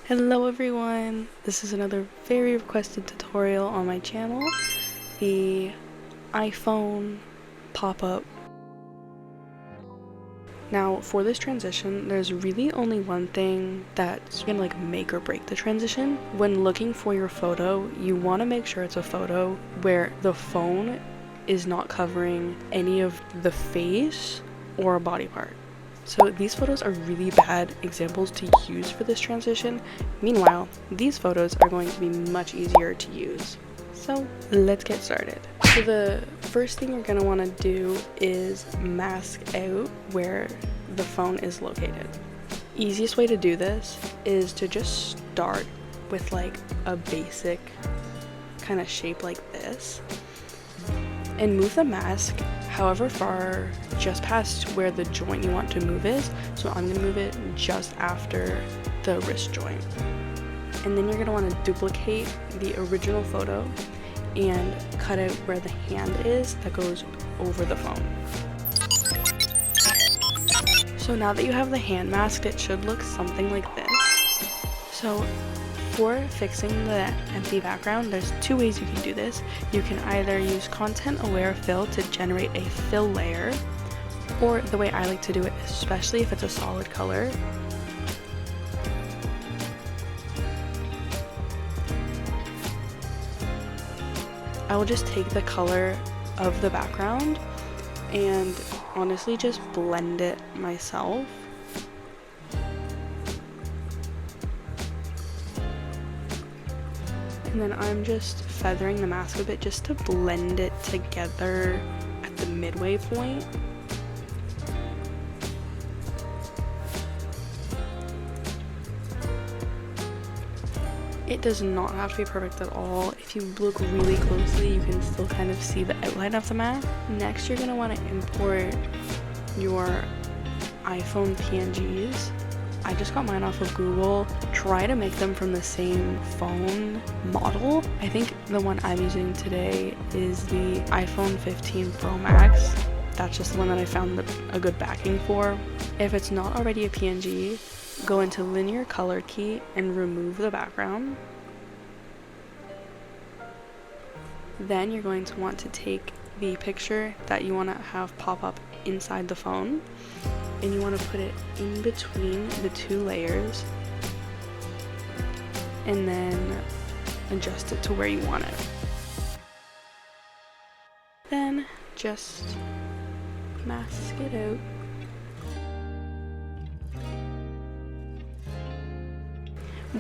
Hello everyone! This is another very requested tutorial on my channel, the iPhone pop-up. Now for this transition, there's really only one thing that's gonna make or break the transition. When looking for your photo, you want to make sure it's a photo where the phone is not covering any of the face or a body part. So these photos are really bad examples to use for this transition. Meanwhile, these photos are going to be much easier to use. So let's get started. So the first thing you're going to want to do is mask out where the phone is located. Easiest way to do this is to just start with a basic kind of shape like this and move the mask however far just past where the joint you want to move is. So I'm gonna move it just after the wrist joint. And then you're gonna want to duplicate the original photo and cut out where the hand is that goes over the phone. So now that you have the hand masked, it should look something like this. So for fixing the empty background, there's two ways you can do this. You can either use content aware fill to generate a fill layer, or the way I like to do it, especially if it's a solid color, I will just take the color of the background and honestly just blend it myself. And then I'm just feathering the mask a bit just to blend it together at the midway point. It does not have to be perfect at all. If you look really closely, you can still kind of see the outline of the mask. Next, you're going to want to import your iPhone PNGs. I just got mine off of Google. Try to make them from the same phone model. I think the one I'm using today is the iPhone 15 Pro Max. That's just the one that I found a good backing for. If it's not already a PNG, go into linear color key and remove the background. Then you're going to want to take the picture that you want to have pop up inside the phone, and you want to put it in between the two layers and then adjust it to where you want it. Then just mask it out.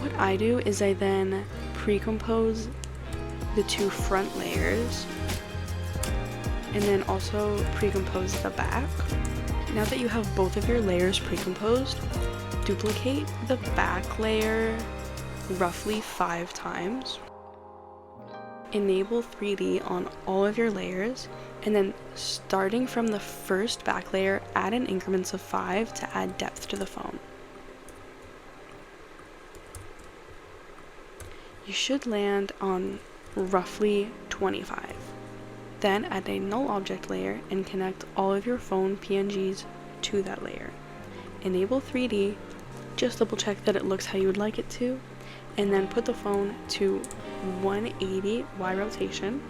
What I do is I then pre-compose the two front layers and then also pre-compose the back. Now that you have both of your layers pre-composed, duplicate the back layer roughly 5 times. Enable 3D on all of your layers, and then starting from the first back layer, add in increments of 5 to add depth to the phone. You should land on roughly 25. Then add a null object layer and connect all of your phone PNGs to that layer. Enable 3D, just double check that it looks how you would like it to, and then put the phone to 180 Y rotation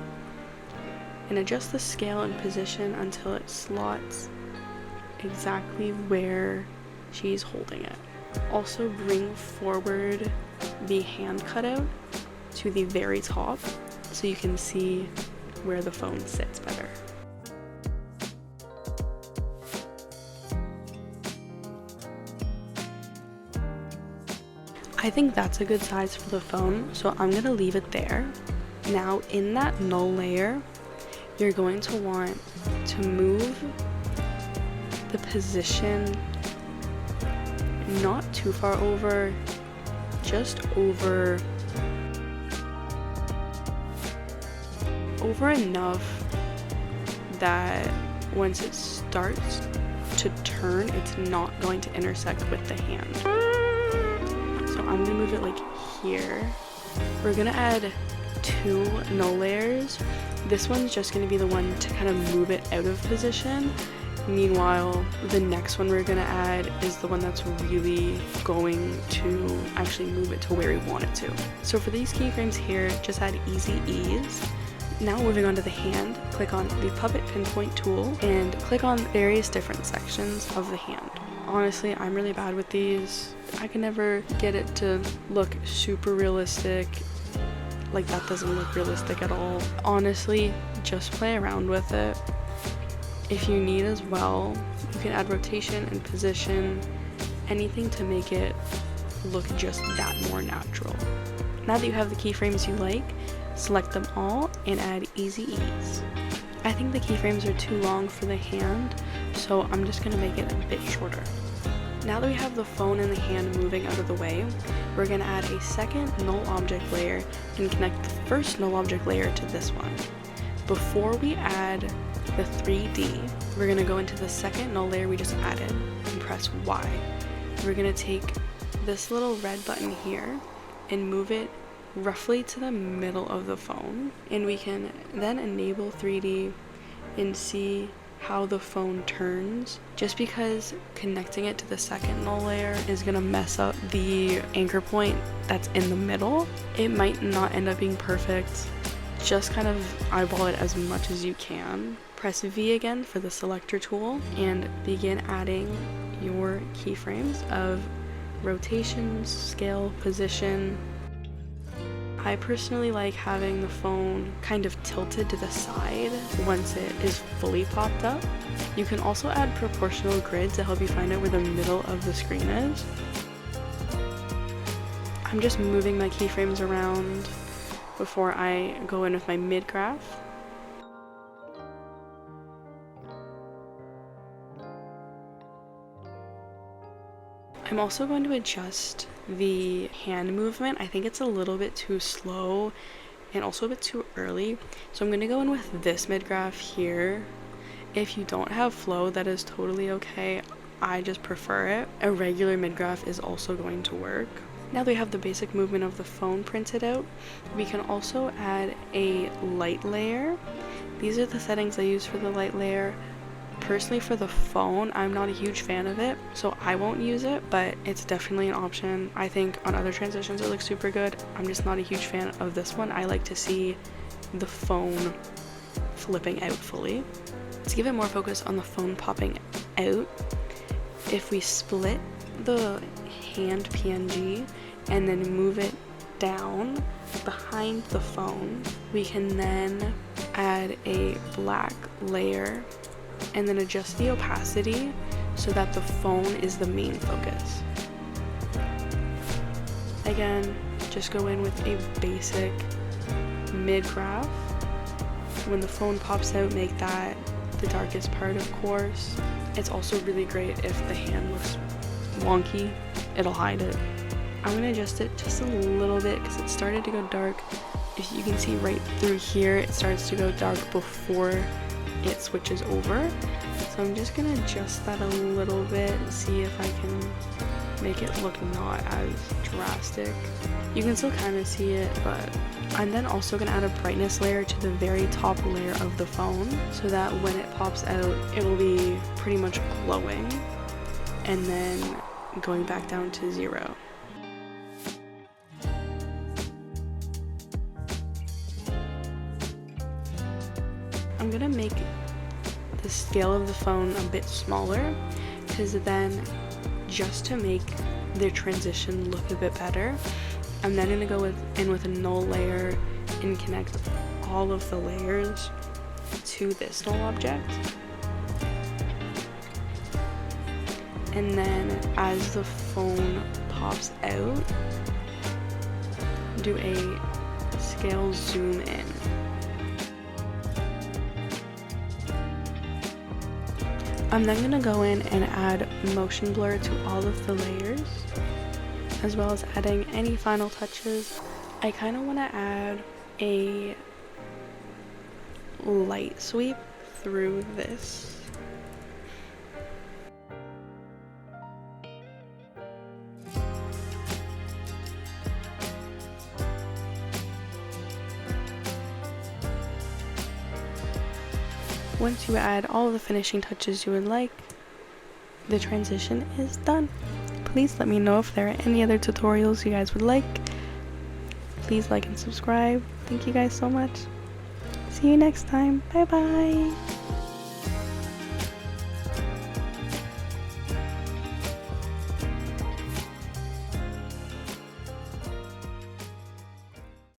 and adjust the scale and position until it slots exactly where she's holding it. Also bring forward the hand cutout to the very top so you can see where the phone sits better. I think that's a good size for the phone, so I'm gonna leave it there. Now in that null layer, you're going to want to move the position not too far over, just over enough that once it starts to turn, it's not going to intersect with the hand. So I'm gonna move it here. We're gonna add 2 null layers. This one's just gonna be the one to kind of move it out of position, Meanwhile, the next one we're gonna add is the one that's really going to actually move it to where we want it to. So for these keyframes here, just add easy ease. Now moving on to the hand, click on the puppet pinpoint tool and click on various different sections of the hand. Honestly, I'm really bad with these. I can never get it to look super realistic. Like, that doesn't look realistic at all. Honestly, just play around with it. If you need as well, you can add rotation and position, anything to make it look just that more natural. Now that you have the keyframes you like, select them all and add easy ease. I think the keyframes are too long for the hand, so I'm just gonna make it a bit shorter. Now that we have the phone and the hand moving out of the way, we're gonna add a second null object layer and connect the first null object layer to this one. Before we add the 3D, we're gonna go into the second null layer we just added and press Y. We're gonna take this little red button here and move it roughly to the middle of the phone, and we can then enable 3D and see how the phone turns. Just because connecting it to the second null layer is gonna mess up the anchor point that's in the middle, it might not end up being perfect. Just kind of eyeball it as much as you can. Press V again for the selector tool and begin adding your keyframes of rotation, scale, position. I personally like having the phone kind of tilted to the side once it is fully popped up. You can also add proportional grid to help you find out where the middle of the screen is. I'm just moving my keyframes around before I go in with my mid graph. I'm also going to adjust the hand movement. I think it's a little bit too slow and also a bit too early. So I'm going to go in with this mid graph here. If you don't have flow, that is totally okay. I just prefer it. A regular mid graph is also going to work. Now that we have the basic movement of the phone printed out, we can also add a light layer. These are the settings I use for the light layer. Personally, for the phone, I'm not a huge fan of it, so I won't use it, but it's definitely an option. I think on other transitions it looks super good. I'm just not a huge fan of this one. I like to see the phone flipping out fully. To give it more focus on the phone popping out, if we split the hand PNG and then move it down behind the phone, we can then add a black layer and then adjust the opacity so that the phone is the main focus. Again, just go in with a basic mid graph. When the phone pops out, make that the darkest part, of course. It's also really great if the hand looks wonky, it'll hide it. I'm gonna adjust it just a little bit because it started to go dark. If you can see right through here, it starts to go dark before it switches over. So I'm just gonna adjust that a little bit and see if I can make it look not as drastic. You can still kind of see it, but I'm then also gonna add a brightness layer to the very top layer of the phone so that when it pops out, it will be pretty much glowing and then going back down to 0. I'm gonna make the scale of the phone a bit smaller because then, just to make the transition look a bit better, I'm then gonna go in with a null layer and connect all of the layers to this null object. And then as the phone pops out, do a scale zoom in. I'm then going to go in and add motion blur to all of the layers, as well as adding any final touches. I kind of want to add a light sweep through this. Once you add all of the finishing touches you would like, the transition is done. Please let me know if there are any other tutorials you guys would like. Please like and subscribe. Thank you guys so much. See you next time. Bye bye.